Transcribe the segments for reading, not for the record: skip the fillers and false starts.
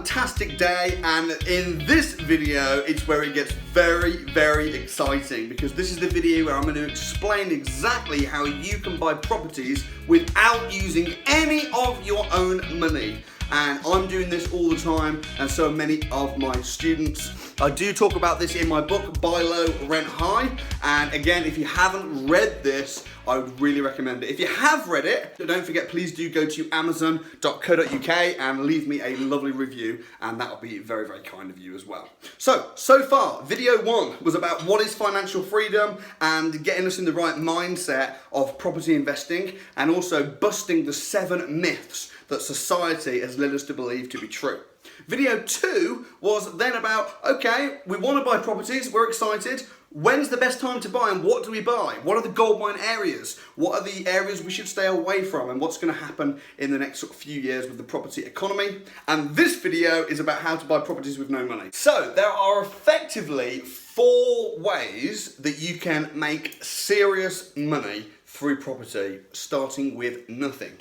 fantastic day, and in this video it's where it gets very exciting, because this is the video where I'm going to explain exactly how you can buy properties without using any of your own money. And I'm doing this all the time, and so many of my students. I do talk about this in my book, Buy Low, Rent High. And again, if you haven't read this, I would really recommend it. If you have read it, don't forget, please do go to amazon.co.uk and leave me a lovely review, and that'll be very kind of you as well. So far, video one was about what is financial freedom and getting us in the right mindset of property investing, and also busting the 7 myths that society has led us to believe to be true. Video 2 was then about, okay, we want to buy properties, we're excited. When's the best time to buy and what do we buy? What are the gold mine areas? What are the areas we should stay away from, and what's going to happen in the next few years with the property economy? And this video is about how to buy properties with no money. So there are effectively 4 ways that you can make serious money through property, starting with nothing.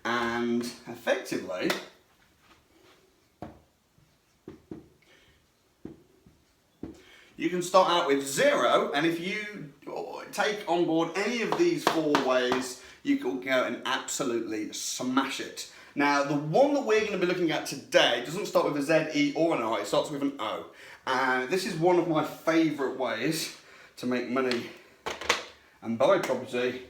And effectively, you can start out with 0, and if you take on board any of these 4 ways, you can go and absolutely smash it. Now, the one that we're going to be looking at today doesn't start with a Z, E, or an I, it starts with an O. And this is one of my favourite ways to make money and buy property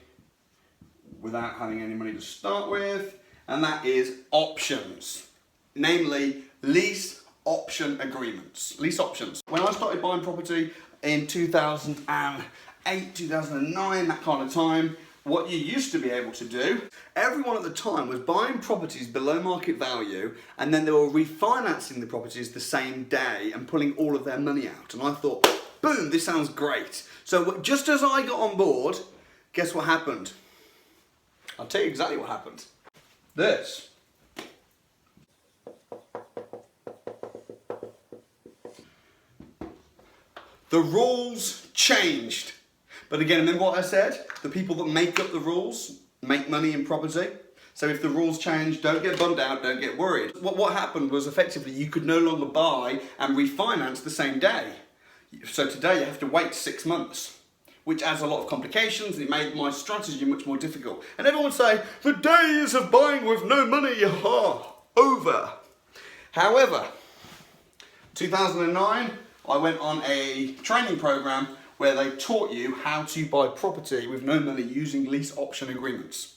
without having any money to start with, and that is options, namely lease option agreements, lease options. When I started buying property in 2008, 2009, that kind of time, what you used to be able to do, everyone at the time was buying properties below market value, and then they were refinancing the properties the same day and pulling all of their money out. And I thought, boom, this sounds great. So just as I got on board, guess what happened? I'll tell you exactly what happened. This. The rules changed. But again, remember what I said? The people that make up the rules make money in property. So if the rules change, don't get bummed out, don't get worried. What happened was effectively you could no longer buy and refinance the same day. So today you have to wait 6 months, which adds a lot of complications, and it made my strategy much more difficult. And everyone would say, the days of buying with no money are over. However, 2009, I went on a training program where they taught you how to buy property with no money using lease option agreements.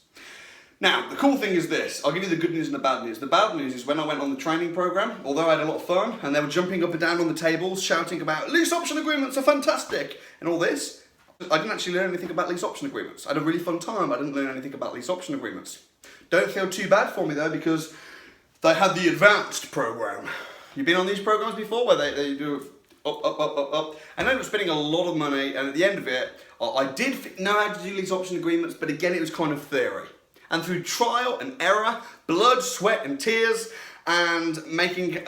Now, the cool thing is this. I'll give you the good news and the bad news. The bad news is when I went on the training program, although I had a lot of fun, and they were jumping up and down on the tables, shouting about lease option agreements are fantastic, and all this, I didn't actually learn anything about lease option agreements. I had a really fun time. I didn't learn anything about lease option agreements. Don't feel too bad for me though, because they had the advanced program. You've been on these programs before where they do up, and I ended up spending a lot of money, and at the end of it, I did know how to do lease option agreements, but again, it was kind of theory. And through trial and error, blood, sweat and tears, and making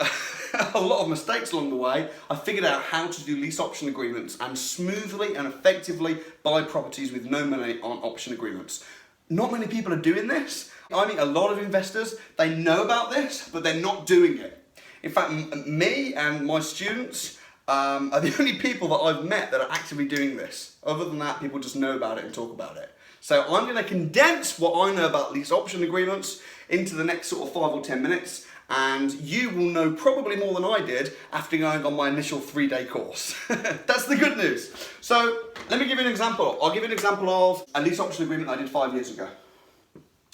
a lot of mistakes along the way, I figured out how to do lease option agreements and smoothly and effectively buy properties with no money on option agreements. Not many people are doing this. I mean, a lot of investors, they know about this, but they're not doing it. In fact, me and my students are the only people that I've met that are actively doing this. Other than that, people just know about it and talk about it. So I'm going to condense what I know about lease option agreements into the next sort of 5 or 10 minutes, and you will know probably more than I did after going on my initial 3-day course. That's the good news. So let me give you an example. I'll give you an example of a lease option agreement I did 5 years ago.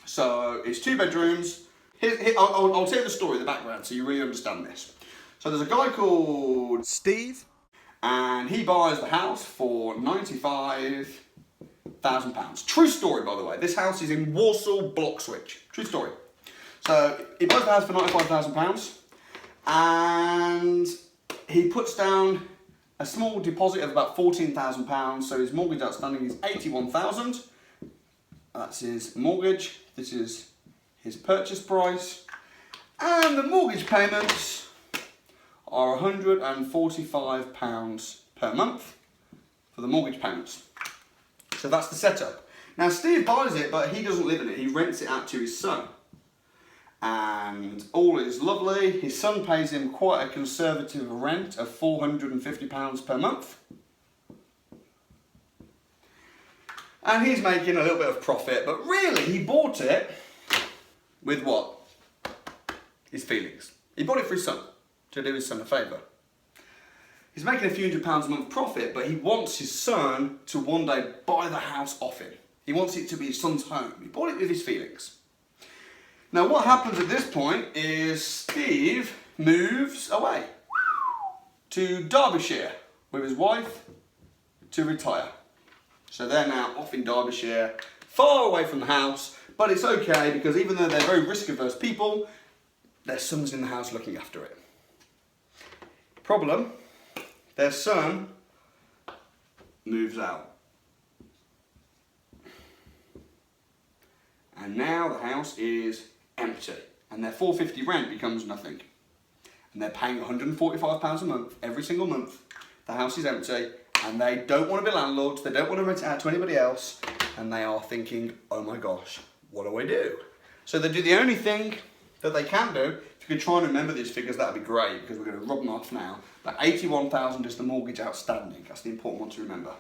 So it's 2 bedrooms. I'll tell you the story, the background, so you really understand this. So there's a guy called Steve, and he buys the house for £95,000. True story, by the way. This house is in Warsaw, Bloxwich. True story. So he buys the house for £95,000, and he puts down a small deposit of about £14,000. So his mortgage outstanding is £81,000. That's his mortgage. This is his purchase price, and the mortgage payments are £145 per month for the mortgage payments. So that's the setup. Now Steve buys it, but he doesn't live in it. He rents it out to his son. and all is lovely. His son pays him quite a conservative rent of £450 per month. And he's making a little bit of profit, but really he bought it with what? His feelings. He bought it for his son, to do his son a favour. He's making a few £100s a month profit, but he wants his son to one day buy the house off him. He wants it to be his son's home. He bought it with his feelings. Now what happens at this point is Steve moves away to Derbyshire with his wife to retire. So they're now off in Derbyshire, far away from the house, but it's okay because even though they're very risk-averse people, their son's in the house looking after it. Problem, their son moves out. And now the house is empty. And their £450 rent becomes nothing. And they're paying £145 a month, every single month. The house is empty, and they don't want to be landlords, they don't want to rent it out to anybody else, and they are thinking, oh my gosh, what do I do? So they do the only thing that they can do. If you could try and remember these figures, that'd be great, because we're going to rub them off now. That 81,000 is the mortgage outstanding. That's the important one to remember.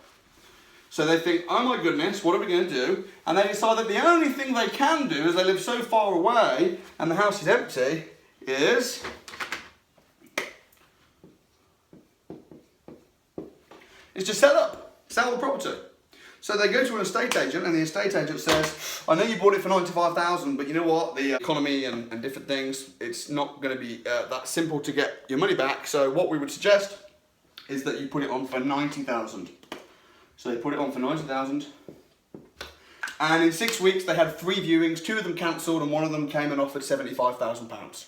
So they think, oh my goodness, what are we going to do? And they decide that the only thing they can do, as they live so far away and the house is empty, is to sell the property. So they go to an estate agent, and the estate agent says, I know you bought it for 95,000, but you know what, the economy and different things, it's not going to be that simple to get your money back. So what we would suggest is that you put it on for 90,000. So they put it on for 90,000. And in 6 weeks they had 3 viewings, 2 of them cancelled, and 1 of them came and offered £75,000.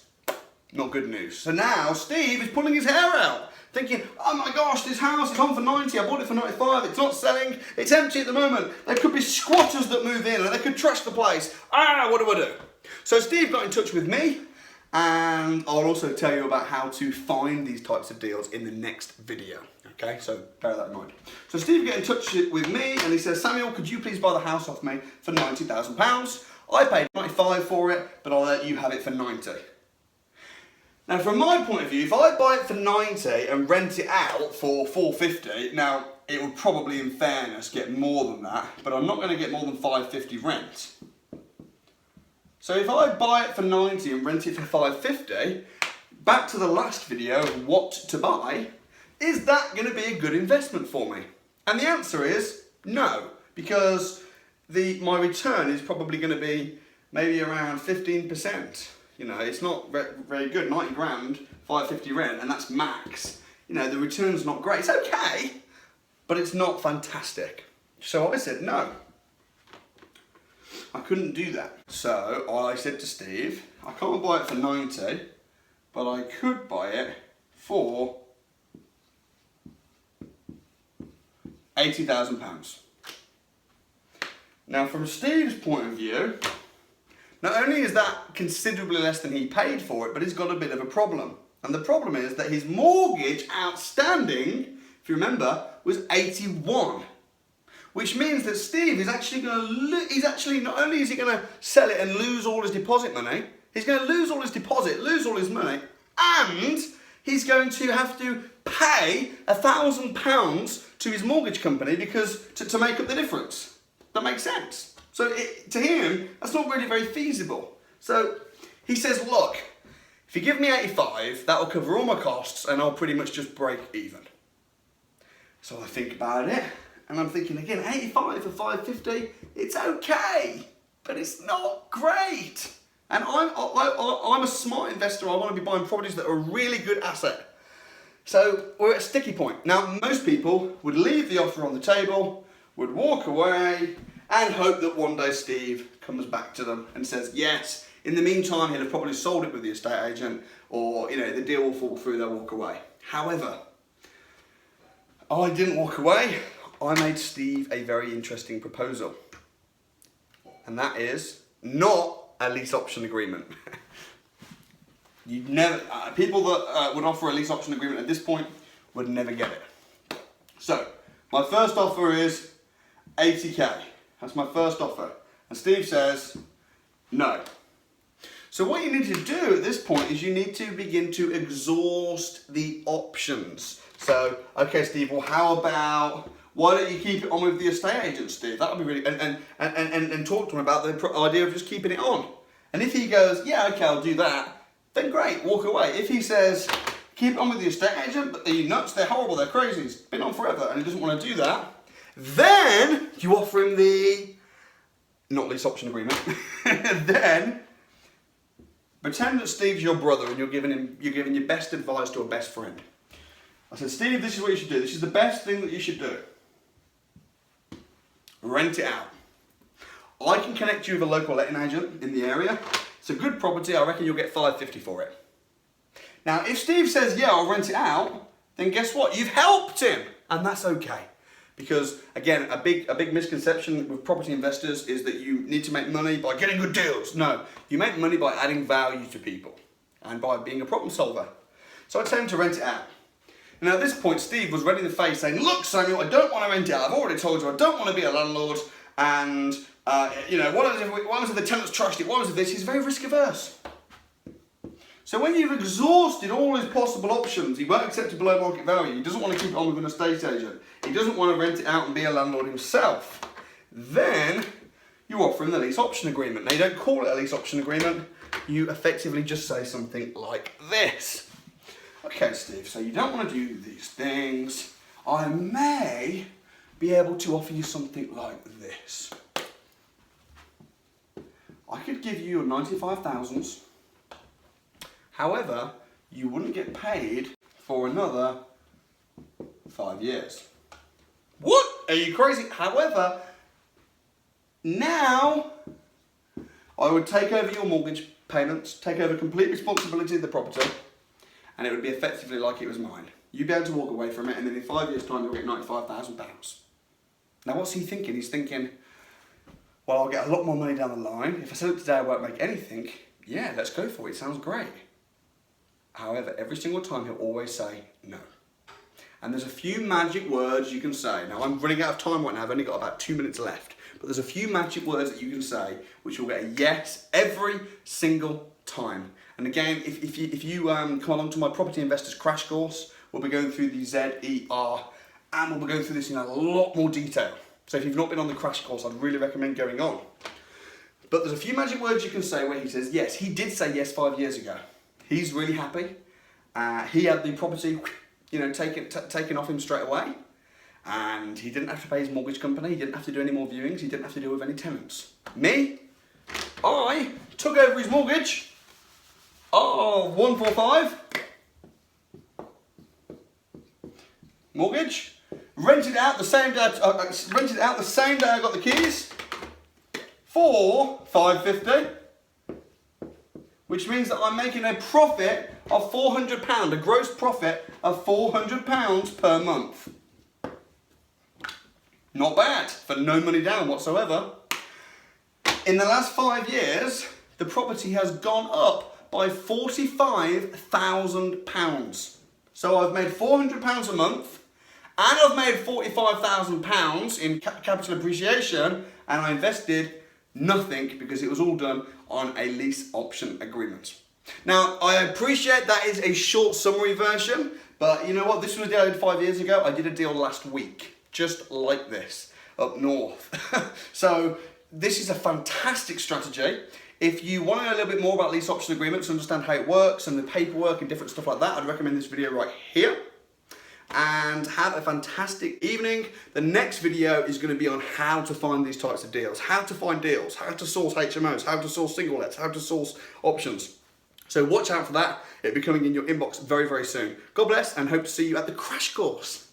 Not good news. So now Steve is pulling his hair out, thinking, oh my gosh, this house is on for 90, I bought it for 95, it's not selling, it's empty at the moment. There could be squatters that move in and they could trash the place. What do I do? So Steve got in touch with me, and I'll also tell you about how to find these types of deals in the next video. Okay, so bear that in mind. So Steve got in touch with me and he says, Samuel, could you please buy the house off me for £90,000? I paid 95 for it, but I'll let you have it for 90. Now, from my point of view, if I buy it for 90 and rent it out for 450, now it would probably, in fairness, get more than that, but I'm not going to get more than 550 rent. So if I buy it for 90 and rent it for 550, back to the last video of what to buy, is that going to be a good investment for me? And the answer is no, because my return is probably going to be maybe around 15%. You know, it's not very good. 90 grand, 550 rent, and that's max. You know, the return's not great. It's okay, but it's not fantastic. So I said no. I couldn't do that. So I said to Steve, I can't buy it for 90, but I could buy it for £80,000. Now, from Steve's point of view, not only is that considerably less than he paid for it, but he's got a bit of a problem. And the problem is that his mortgage outstanding, if you remember, was 81. Which means that Steve is actually going to not only is he going to sell it and lose all his deposit money, he's going to lose all his deposit, lose all his money, and he's going to have to pay £1,000 to his mortgage company because to make up the difference. That makes sense. So to him, that's not really very feasible. So he says, look, if you give me 85, that will cover all my costs and I'll pretty much just break even. So I think about it, and I'm thinking again, 85 for 550, it's okay, but it's not great. And I'm a smart investor. I want to be buying properties that are a really good asset. So we're at a sticky point. Now, most people would leave the offer on the table, would walk away, and hope that one day Steve comes back to them and says, yes, in the meantime, he'll have probably sold it with the estate agent, or, you know, the deal will fall through, they'll walk away. However, I didn't walk away. I made Steve a very interesting proposal. And that is not a lease option agreement. You'd never, people that would offer a lease option agreement at this point would never get it. So, my first offer is 80k. That's my first offer. And Steve says, no. So what you need to do at this point is you need to begin to exhaust the options. So, okay, Steve, well, how about, why don't you keep it on with the estate agent, Steve? That would be really, and talk to him about the idea of just keeping it on. And if he goes, yeah, okay, I'll do that, then great, walk away. If he says, keep it on with the estate agent, but they're nuts, they're horrible, they're crazy, it's been on forever, and he doesn't want to do that, then you offer him the, not lease option agreement, then pretend that Steve's your brother and you're giving your best advice to a best friend. I said, Steve, this is what you should do. This is the best thing that you should do. Rent it out. I can connect you with a local letting agent in the area. It's a good property. I reckon you'll get $550 for it. Now, if Steve says, yeah, I'll rent it out, then guess what? You've helped him. And that's okay. Because, again, a big misconception with property investors is that you need to make money by getting good deals. No, you make money by adding value to people and by being a problem solver. So I tell him to rent it out. Now at this point, Steve was ready to face saying, look, Samuel, I don't want to rent it out. I've already told you I don't want to be a landlord. And, what if the tenants trashed it? What if this? He's very risk averse. So when you've exhausted all his possible options, he won't accept it below market value. He doesn't want to keep it on with an estate agent. He doesn't want to rent it out and be a landlord himself. Then you offer him the lease option agreement. Now you don't call it a lease option agreement. You effectively just say something like this. Okay, Steve, so you don't want to do these things. I may be able to offer you something like this. I could give you your 95,000s. However, you wouldn't get paid for another 5 years. What? Are you crazy? However, now I would take over your mortgage payments, take over complete responsibility of the property, and it would be effectively like it was mine. You'd be able to walk away from it, and then in 5 years' time, you'll get £95,000. Now, what's he thinking? He's thinking, well, I'll get a lot more money down the line. If I sell it today, I won't make anything. Yeah, let's go for it. It sounds great. However, every single time, he'll always say no. And there's a few magic words you can say. Now, I'm running out of time right now. I've only got about 2 minutes left. But there's a few magic words that you can say, which will get a yes every single time. And again, if you come along to my Property Investors Crash Course, we'll be going through the ZER, and we'll be going through this in a lot more detail. So if you've not been on the Crash Course, I'd really recommend going on. But there's a few magic words you can say where he says yes. He did say yes 5 years ago. He's really happy. He had the property, taken off him straight away. And he didn't have to pay his mortgage company. He didn't have to do any more viewings. He didn't have to deal with any tenants. Me, I took over his mortgage. 145. Mortgage. Rented out the same day. I got the keys. For $550. Which means that I'm making a profit of £400, a gross profit of £400 per month. Not bad for no money down whatsoever. In the last 5 years, the property has gone up by £45,000. So I've made £400 a month, and I've made £45,000 in capital appreciation, and I invested nothing because it was all done on a lease option agreement. Now, I appreciate that is a short summary version, but you know what? This was a deal I did 5 years ago. I did a deal last week, just like this, up north. So this is a fantastic strategy. If you want to know a little bit more about lease option agreements, understand how it works and the paperwork and different stuff like that, I'd recommend this video right here. And have a fantastic evening. The next video is going to be on how to find these types of deals, how to find deals, how to source HMOs, how to source single lets, how to source options. So watch out for that. It'll be coming in your inbox very, very soon. God bless, and hope to see you at the Crash Course.